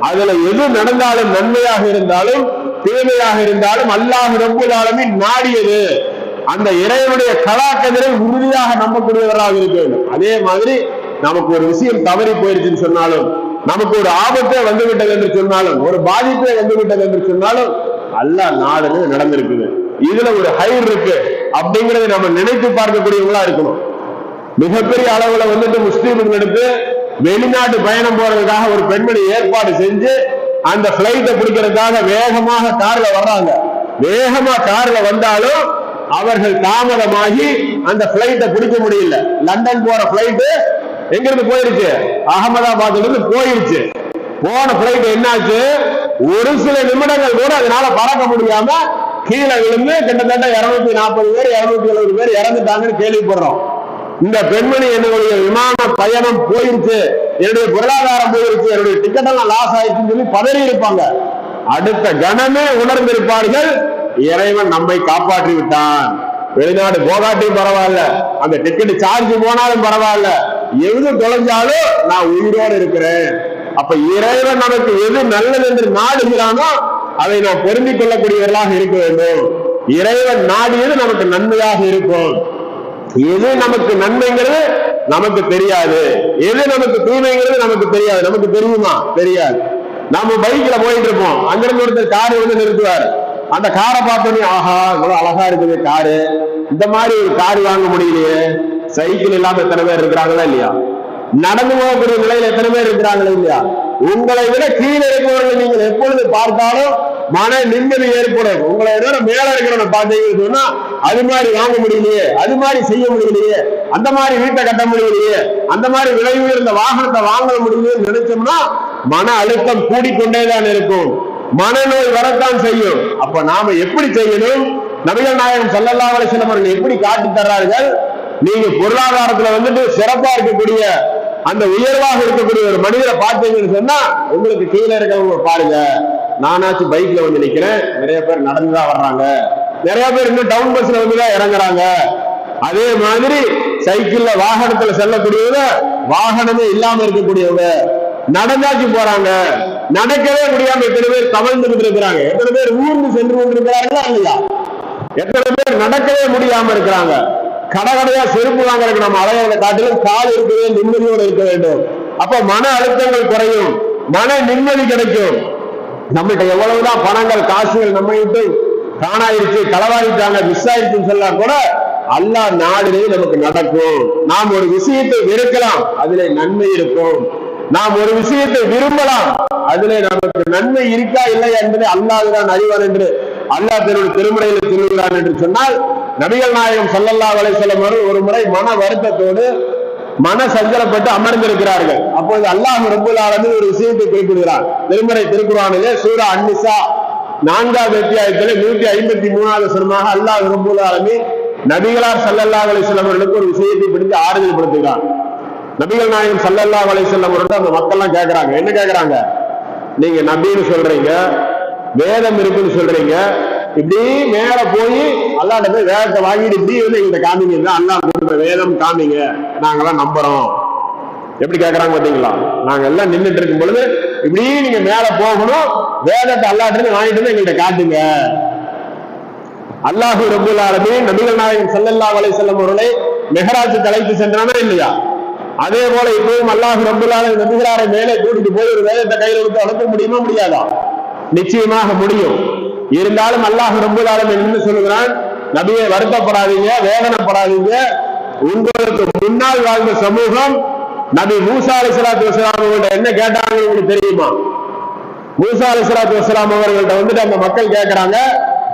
அதுல எது நடந்தாலும் நன்மையாக இருந்தாலும் தீமையாக இருந்தாலும் அல்லாஹ் ரப்புல் ஆலமீன் நாடியது அந்த இறைவனுடைய கலாக்கதிரை உறுதியாக நம்பக்கூடியவராக இருக்க வேண்டும். அதே மாதிரி நமக்கு ஒரு விஷயம் தவறி போயிருச்சுன்னு சொன்னாலும், நமக்கு ஒரு ஆபத்தே வந்துவிட்டது என்று சொன்னாலும், ஒரு பாதிப்பே வந்துவிட்டது என்று சொன்னாலும் அல்லாஹ் நாடுன்னு நடந்திருக்குது, இதுல ஒரு ஹைர் இருக்கு அப்படிங்கறத நம்ம நினைத்து பார்க்கக்கூடியவங்களா இருக்கணும். மிகப்பெரிய அளவுல வந்துட்டு முஸ்லீம்கள் எடுத்து வெளிநாட்டு பயணம் போறதுக்காக ஒரு பெண்மணி ஏற்பாடு செஞ்சு அந்த பிளைட்டை பிடிக்கிறதுக்காக வேகமாக கார்ல வர்றாங்க. வேகமா கார்ல வந்தாலும் அவர்கள் தாமதமாகி அந்த பிளைட்டை பிடிக்க முடியல. லண்டன் போற பிளைட்டு எங்கிருந்து போயிருச்சு, அகமதாபாத்ல இருந்து போயிருச்சு. போன பிளைட் என்னாச்சு, ஒரு சில நிமிடங்கள் கூட அதனால பறக்க முடியாம கீழே விழுந்து கிட்டத்தட்ட 240 பேர் 270 பேர் இறந்துட்டாங்கன்னு கேள்விப்படுறோம். இந்த பெண்மணி என்னுடைய விமான பயணம் போயிருச்சு, என்னுடைய பொருளாதாரம் போயிருச்சு, என்னுடைய டிக்கெட் எல்லாம் லாஸ் ஆயிடுச்சுன்னு சொல்லி பதறி இருப்பாங்க. அடுத்த கணமே உணர்ந்திருப்பார்கள், இறைவன் நம்மை காப்பாற்றி விட்டான். வெளிநாடு போகாட்டியும் பரவாயில்ல, அந்த டிக்கெட் சார்ஜ் போனாலும் பரவாயில்ல, எது தொலைஞ்சாலும் நான் உயிரோடு இருக்கிறேன். அப்ப இறைவன் நமக்கு எது நல்லது என்று நாடுகிறானோ அதை நாம் பொருந்திக் கொள்ளக்கூடியவர்களாக இருக்க வேண்டும். இறைவன் நாடியது நமக்கு நன்மையாக இருக்கும். எது நமக்கு நன்மைங்கிறது நமக்கு தெரியாது, எது நமக்கு தூய்மைங்கிறது நமக்கு தெரியாது. நமக்கு தெரியுமா? தெரியாது. நாம பைக்ல போயிட்டு இருப்போம், அங்கிருந்து ஒருத்தர் காரு வந்து நிறுத்துவார். அந்த காரை பார்த்தோன்னே ஆஹா இவ்வளவு அழகா இருக்குது காரு, இந்த மாதிரி ஒரு கார் வாங்க முடியலையே. சைக்கிள் இல்லாம எத்தனை பேர் இருக்கிறாங்களா இல்லையா? நடந்து போகக்கூடிய நிலையில எத்தனை பேர் இருக்கிறாங்களா இல்லையா? உங்களை விட கீழே இருக்கிறவர்களை நீங்கள் எப்பொழுது பார்த்தாலும் மன நிம்மதி ஏற்படும். உங்களை மேல இருக்கிறவங்க பார்த்தீங்கன்னு சொன்னா அது மாதிரி வாங்க முடியலையே, அது மாதிரி செய்ய முடியலையே, அந்த மாதிரி வீட்டை கட்ட முடியலையே, அந்த மாதிரி விலை உயர்ந்த வாகனத்தை வாங்க முடியலையே நினைச்சோம்னா மன அழுத்தம் கூடிக்கொண்டேதான் இருக்கும், மனநோய் வரத்தான் செய்யும். அப்ப நாம எப்படி செய்யணும்? நபிகள் நாயகம் ஸல்லல்லாஹு அலைஹி வஸல்லம் அவர்கள் எப்படி காட்டி தர்றார்கள்? நீங்க பொருளாதாரத்துல வந்துட்டு சிறப்பா இருக்கக்கூடிய அந்த உயர்வாக இருக்கக்கூடிய ஒரு மனிதரை பார்த்தீங்கன்னு சொன்னா உங்களுக்கு கீழே இருக்கவங்க பாருங்க. நானாச்சு பைக்ல வந்து நிக்கிறேன், நிறைய பேர் நடந்துதான் வர்றாங்க, நிறைய பேர் இன்னும் டவுன் பஸ்ல வந்துதான் இறங்குறாங்க. அதே மாதிரி சைக்கிள்ல வாகனத்துல செல்லக்கூடியவங்க, வாகனமே இல்லாம இருக்கக்கூடியவங்க நடந்தாச்சு போறாங்க. நடக்கவே முடியாம எத்தனை பேர் தவழ்ந்துகிட்டு இருக்கிறாங்க, எத்தனை பேர் ஊர்ந்து சென்று கொண்டிருக்கிறார்களா இல்லையா? எத்தனை பேர் நடக்கவே முடியாம இருக்கிறாங்க. கடையா செருப்பு வாங்குறதுக்கு நம்ம அலையிறத காட்டிலும் கால் இருக்கவே நிம்மதியோடு இருக்க வேண்டும். அப்ப மன அழுத்தங்கள் குறையும், மன நிம்மதி கிடைக்கும். நம்மகிட்ட எவ்வளவுதான் பணங்கள் காசுகள் நம்ம விட்டு காணாயிருச்சு, களவாடிட்டாங்க, மிஸ் ஆயிருச்சுன்னு சொன்னா கூட அல்லாஹ் நாடிலே நமக்கு நடக்கும். நாம் ஒரு விஷயத்தை வெறுக்கலாம், அதிலே நன்மை இருக்கும். நாம் ஒரு விஷயத்தை விரும்பலாம், அதிலே நமக்கு நன்மை இருக்கா இல்லையா என்பதை அல்லாஹ் தான் அறிவார் என்று அல்லாஹ் தன்னுடைய திருமறையில் சொல்லுகிறார் என்று சொன்னால், நபிகள் நாயகம் ஸல்லல்லாஹு அலைஹி வஸல்லம் அவர்கள் ஒரு முறை மன வருத்தத்தோடு மன சஞ்சலப்பட்டு அமர்ந்திருக்கிறார்கள். அப்போது அல்லாஹ் ரப்பல் ஆலமீன் ஒரு விஷயத்தை குறிப்பிடுகிறார். திருமறை திருக்குர்ஆனிலே சூரா அன்-நிஸா 4வது அத்தியாயத்திலே 153வது வசனமாக அல்லாஹ் ரப்பல் ஆலமீன் நபிகளார் ஸல்லல்லாஹு அலைஹி வஸல்லம் அவர்களுக்கு ஒரு விஷயத்தை பிடித்து ஆறுதல் படுத்துகிறார். நபிகள் நாயகம் ஸல்லல்லாஹு அலைஹி வஸல்லம் அவர்கள் அந்த மக்கள் எல்லாம் கேட்கிறாங்க, என்ன கேட்கிறாங்க? நீங்க நபின்னு சொல்றீங்க, வேதம் இருக்குன்னு சொல்றீங்க, இப்படி மேல போய் அல்லாஹ்ட்ட போய் வேதத்தை வாங்கிட்டு இப்படி வந்து எங்கிட்ட காமிங்க, அல்லாஹ் கொடுத்த வேதம் காமிங்க, நாங்கெல்லாம் நம்புறோம். எப்படி கேட்கறாங்க பாத்தீங்களா? நாங்க எல்லாம் நின்றுட்டு இருக்கும் பொழுது இப்படி நீங்க மேல போகணும், வேதத்தை அல்லாஹ்ட்ட வாங்கிட்டு வந்து எங்கள்கிட்ட காட்டுங்க. அல்லாஹ் ரப்பல் ஆலமீன் நபிகள் நாயகம் ஸல்லல்லாஹு அலைஹி வஸல்லம் அவர்களை மெஹராஜுக்கு அழைத்து சென்றானா இல்லையா? அதே போல இப்பவும் அல்லாஹ் ரப்பல் ஆலமீன் நபிகளாரை மேலே கூட்டிட்டு போய் ஒரு வேதத்தை கையில் எடுத்து அனுப்ப முடியுமா முடியாதா? நிச்சயமாக முடியும். இருந்தாலும் அல்லாஹ் ரப்பல் ஆலமீன் என்ன சொல்லுகிறான்? நபியே வருத்தப்படாதீங்க, வேதனைப்படாதீங்க. உங்களுக்கு முன்னால் வாழ்ந்த சமூகம் நபி மூசா அலைஹிஸ்ஸலாத்து வஸ்ஸலாம் அவர்கள்ட்ட என்ன கேட்டாங்க உங்களுக்கு தெரியுமா? மூசா அலைஹிஸ்ஸலாத்து வஸ்ஸலாம் அவர்கள்ட்ட வந்துட்டு அந்த மக்கள் கேட்கிறாங்க,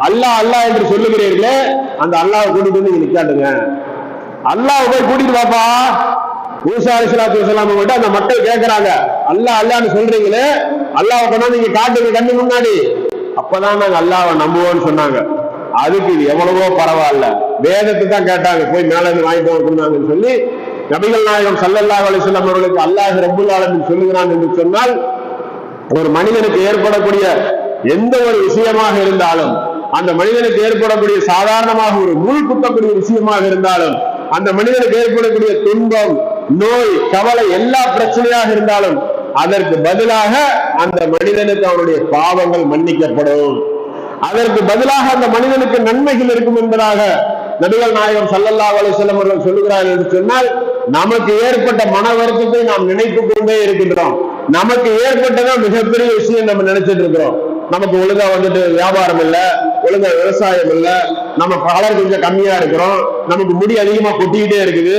அல்லாஹ் அல்லாஹ் என்று சொல்லுகிறீர்களே, அந்த அல்லாஹ் கூட்டிட்டு வந்து நீங்க நிக்காட்டுங்க. அல்லாஹ் போய் கூட்டிட்டு வாப்பா. மூசா அலைஹிஸ்ஸலாத்து வஸ்ஸலாம் அவங்கள்ட்ட அந்த மக்கள் கேட்கிறாங்க, அல்லாஹ் அல்லாஹ்னு சொல்றீங்களே, அல்லாஹ் கொண்டாந்து நீங்க காட்டுங்க கண்ணு முன்னாடி, அப்பதான் நாங்க அல்லாஹ்வை நம்புவோம்னு சொன்னாங்க. அதுக்கு இது எவ்வளவோ பரவாயில்ல, வேதத்தை தான் கேட்டாங்க, போய் மேல இருந்து வாங்கிட்டு வந்தாங்கன்னு சொல்லி நபிகள் நாயகம் ஸல்லல்லாஹு அலைஹி வஸல்லம் அவர்களுக்கு அல்லாஹ் ரப்பல் ஆலமீன் சொல்லுகிறான் என்று சொன்னால், ஒரு மனிதனுக்கு ஏற்படக்கூடிய எந்த ஒரு விஷயமாக இருந்தாலும், அந்த மனிதனுக்கு ஏற்படக்கூடிய சாதாரணமாக ஒரு முள் குத்தக்கூடிய விஷயமாக இருந்தாலும், அந்த மனிதனுக்கு ஏற்படக்கூடிய துன்பம், நோய், கவலை, எல்லா பிரச்சனையாக இருந்தாலும் அதற்கு பதிலாக அந்த மனிதனுக்கு அவனுடைய பாவங்கள் மன்னிக்கப்படும், அதற்கு பதிலாக அந்த மனிதனுக்கு நன்மைகள் இருக்கும் என்பதாக நபிகள் நாயகம் ஸல்லல்லாஹு அலைஹி வஸல்லம் அவர்கள் சொல்லுகிறார்கள் என்று சொன்னால், நமக்கு ஏற்பட்ட மன வருத்தத்தை நாம் நினைத்துக் கொண்டே இருக்கின்றோம். நமக்கு ஏற்பட்டதான் மிகப்பெரிய விஷயம் நம்ம நினைச்சிட்டு இருக்கிறோம். நமக்கு ஒழுங்கா வந்துட்டு வியாபாரம் இல்ல, ஒழுங்கா விவசாயம் இல்ல, நம்ம கலர் கொஞ்சம் கம்மியா இருக்கிறோம், நமக்கு முடி அதிகமா கொட்டிக்கிட்டே இருக்குது,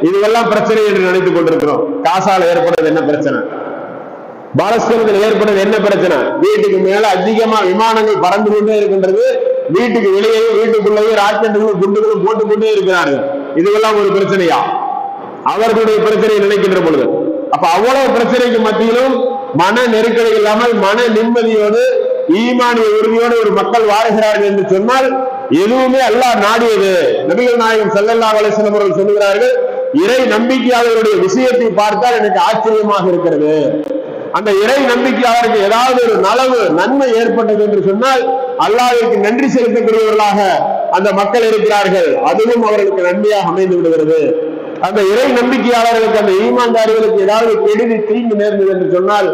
இதுவெல்லாம் பிரச்சனை என்று நினைத்துக் கொண்டிருக்கிறோம். காசால ஏற்படுறது என்ன பிரச்சனை? பாலஸ்தீனத்தில் ஏற்படுறது என்ன பிரச்சனை? வீட்டுக்கு மேல அதிகமா விமானங்கள் பறந்து கொண்டே இருக்கின்றது, வீட்டுக்கு வெளியே வீட்டுக்குள்ளேயே ராக்கெட்டுகளும் குண்டுகளும் போட்டுக்கொண்டே இருக்கிறார்கள். இதுவெல்லாம் ஒரு பிரச்சனையா? அவர்களுடைய பிரச்சனையை நினைக்கின்ற பொழுது, அப்ப அவ்வளவு பிரச்சனைக்கு மத்தியிலும் மன நெருக்கடி இல்லாமல் மன நிம்மதியோடு ஈமானிய உறுதியோடு ஒரு மக்கள் வாழ்கிறார்கள் என்று சொன்னால், எதுவுமே அல்லாஹ் நாடியது. நபிகள் நாயகம் ஸல்லல்லாஹு அலைஹி வஸல்லம் அவர்கள் சொல்லுகிறார்கள், இறை நம்பிக்கையாளர்களுடைய விஷயத்தை பார்த்தால் எனக்கு ஆச்சரியமாக இருக்கிறது. அந்த இறை நம்பிக்கையாளருக்கு ஏதாவது ஒரு நலவு நன்மை ஏற்பட்டது என்று சொன்னால் அல்லாஹ்விற்கு நன்றி செலுத்தக்கூடியவர்களாக அந்த மக்கள் இருக்கிறார்கள், அதுவும் அவர்களுக்கு நன்மையாக அமைந்து விடுகிறது. அந்த இறை நம்பிக்கையாளர்களுக்கு, அந்த ஈமான்தாரிகளுக்கு ஏதாவது கெடுதி தீங்கு நேர்ந்தது என்று சொன்னால்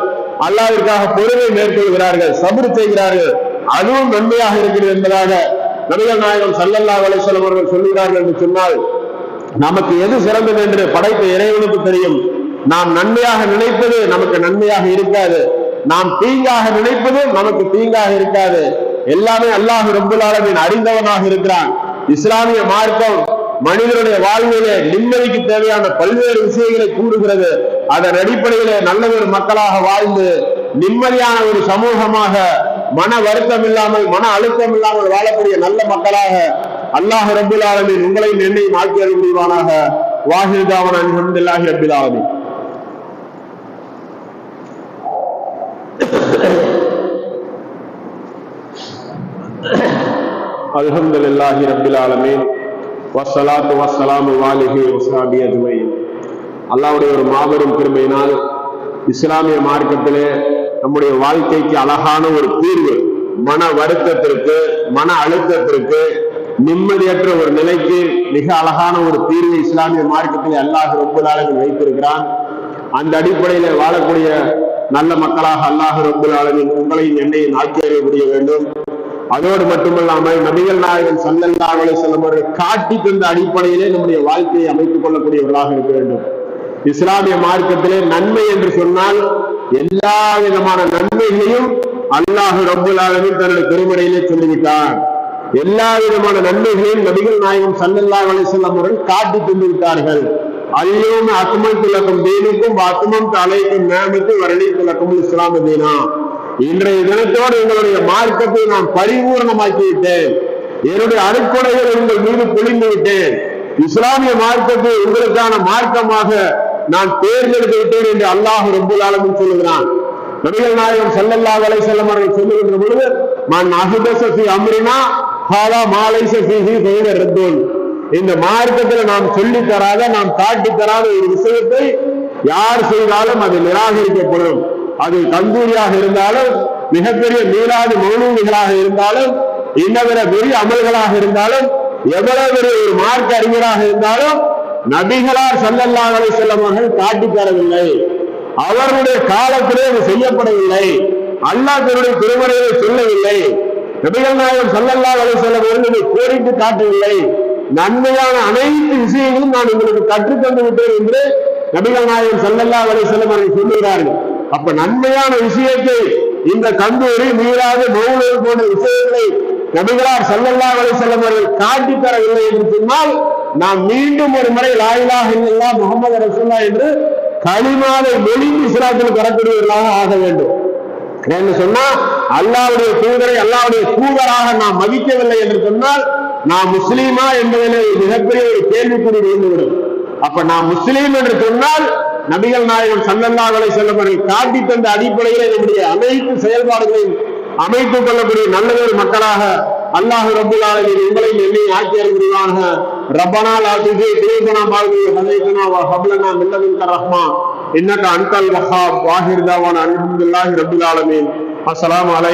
அல்லாஹ்விற்காக பொறுமை மேற்கொள்கிறார்கள், சபர் செய்கிறார்கள், அதுவும் நன்மையாக இருக்கிறது என்பதாக நபிகள் நாயகம் ஸல்லல்லாஹு அலைஹி வஸல்லம் அவர்கள் சொல்லுகிறார்கள் என்று சொன்னால், நமக்கு எது சிறந்தது என்று படைத்த இறைவனுக்கு தெரியும். நாம் நன்மையாக நினைப்பது நமக்கு நன்மையாக இருக்காது, நாம் தீங்காக நினைப்பது நமக்கு தீங்காக இருக்காது. எல்லாமே அல்லாஹ் ரப்பல் ஆலமீன் அறிந்தவனாக இருக்கிறான். இஸ்லாமிய மார்க்கம் மனிதனுடைய வாழ்விலே நிம்மதிக்கு தேவையான பல்வேறு விஷயங்களை கூறுகிறது. அதன் அடிப்படையிலே நல்ல ஒரு மக்களாக வாழ்ந்து நிம்மதியான ஒரு சமூகமாக மன வருத்தம் இல்லாமல் மன அழுத்தம் இல்லாமல் வாழக்கூடிய நல்ல மக்களாக அல்லாஹ் ரப்பல் ஆலமீன் உங்களையும் என்னையும் ஆக்கி அருள் புரிவானாக. வாஹிர் தாவனா அல்ஹம்துலில்லாஹி ரப்பில் ஆலமீன். அல்ஹம்துலில்லாஹி ரப்பில் ஆலமீன் வஸ்ஸலாத்து வஸ்ஸலாமு அலைஹி வஸஹ்பிஹி அஜ்மஈன். அல்லாஹ்வுடைய ஒரு மாபெரும் கிருபையினால் இஸ்லாமிய மார்க்கத்திலே நம்முடைய வாழ்க்கைக்கு அழகான ஒரு தீர்வு, மன வருத்தத்திற்கு, மன அழுத்தத்திற்கு, நிம்மதியற்ற ஒரு நிலைக்கு மிக அழகான ஒரு தீர்வு இஸ்லாமிய மார்க்கத்திலே அல்லாஹ் ரப்பல் ஆலமீன் வைத்திருக்கிறான். அந்த அடிப்படையில வாழக்கூடிய நல்ல மக்களாக அல்லாஹ் ரப்பல் ஆலமீன் உங்களையும் என்னையும் ஆக்கி அருள் புரிய வேண்டும். அதோடு மட்டுமல்லாமல் நபிகள் நாயகம் ஸல்லல்லாஹு அலைஹி வஸல்லம் அவர்கள் காட்டி தந்த அடிப்படையிலே நம்முடைய வாழ்க்கையை அமைத்துக் கொள்ளக்கூடியவர்களாக இருக்க வேண்டும். இஸ்லாமிய மார்க்கத்திலே நன்மை என்று சொன்னால் எல்லா விதமான நன்மைகளையும் அல்லாஹ் ரப்புல் ஆலமீன் தன்னுடைய திருமறையிலே சொல்லிவிட்டார். எல்லா விதமான நன்மைகளையும் நபிகள் நாயகம் ஸல்லல்லாஹு அலைஹி வஸல்லம் அவர்கள் காட்டி தந்து விட்டார்கள். அல்யௌம அக்மல்து லக்கும் தீனக்கும் வ அத்மம்து அலைக்கும் நிஅமதி வ ரதீது லக்குமுல் இஸ்லாம தீனா. இன்றைய தினத்தோடு உங்களுடைய மார்க்கத்தை நான் பரிபூர்ணமாக்கி விட்டேன். என்னுடைய அருட்கொடைகளை உங்கள் மீது பொழிந்து விட்டேன். இஸ்லாமிய மார்க்கத்தை உங்களுக்கான மார்க்கமாக நான் தேர்ந்தெடுத்து விட்டேன் என்று அல்லாஹ் ரப்புல் ஆலமீன் சொல்லுகிறான். நபிகள் நாயகம் ஸல்லல்லாஹு அலைஹி வஸல்லம் அவர்கள் சொல்லுகின்ற பொழுது மன் அஹ்தஸ ஃபீ அம்ரினா ஹாலா மா லைஸ ஃபீஹி ஃபஹுவ ரத்துன். இந்த மார்க்கத்தில் நாம் சொல்லி தராத, நாம் காட்டி தராத ஒரு விஷயத்தை யார் செய்தாலும் அது நிராகரிக்கப்படும். அது கந்தூரியாக இருந்தாலும், மிகப்பெரிய மீளாது மௌலூதிகளாக இருந்தாலும், இன்னவிர பெரிய அமல்களாக இருந்தாலும், எவ்வளவு பெரிய ஒரு மார்க்க அறிஞராக இருந்தாலும் நபிகளார் ஸல்லல்லாஹு அலைஹி வஸல்லம் அவர்கள் காட்டி தரவில்லை. அவர்களுடைய காலத்திலே அது செய்யப்படவில்லை. அல்லாஹ் தன்னுடைய திருமறையை சொல்லவில்லை. நபிகள் நாயகம் ஸல்லல்லாஹு அலைஹி வஸல்லம் அவர்கள் கோரிட்டு காட்டவில்லை. நன்மையான அனைத்து விஷயங்களும் நான் உங்களுக்கு கற்றுத் தந்து விட்டேன் என்று நபிகள் நாயகம் ஸல்லல்லாஹு அலைஹி வஸல்லம் அவர்கள் சொல்லுகிறார்கள். அப்ப நன்மையான விஷயத்தை, இந்த கந்தூரி மீறாது மௌலூத் போன்ற விஷயங்களை நபிகளார் ஸல்லல்லாஹு அலைஹி வஸல்லம் அவர்கள் காட்டி தரவில்லை என்று சொன்னால் நாம் மீண்டும் ஒரு முறை லா இலாஹ இல்லல்லாஹ் முஹம்மது ரசூலுல்லாஹ் என்று கலிமாவை மொழிந்து இஸ்லாத்தில் வரக்கூடியவர்களாக ஆக வேண்டும். என்று சொன்னா அல்லாஹ்வுடைய தூதரை அல்லாஹ்வுடைய தூதராக நாம் மதிக்கவில்லை என்று சொன்னால் நாம் முஸ்லீமா என்பதிலே மிகப்பெரிய ஒரு கேள்விக்குறி விழுந்துவிடும். அப்ப நாம் முஸ்லீம் என்று சொன்னால் நபிகள் நாயகம் ஸல்லல்லாஹு அலைஹி வஸல்லம் அவர்கள் காட்டி தந்த அடிப்படையிலே நம்முடைய அனைத்து செயல்பாடுகளையும் அமைத்துக் கொள்ளக்கூடிய நல்லதொரு மக்களாக அல்லாஹ் ரப்புல் ஆலமீன் உங்களையும் என்னையும் ஆக்கி அருள்வானாக. ரப்பனா லா துஸிக் குலூபனா பஅத இஸ் ஹதைதனா வ ஹப் லனா மின் லதுன்க ரஹ்மா இன்னக அன்தல் வஹ்ஹாப். வாஹிர் தஅவானா அல்ஹம்துலில்லாஹி ரப்பில் ஆலமீன். அஸ்ஸலாமு அலைக்கும்.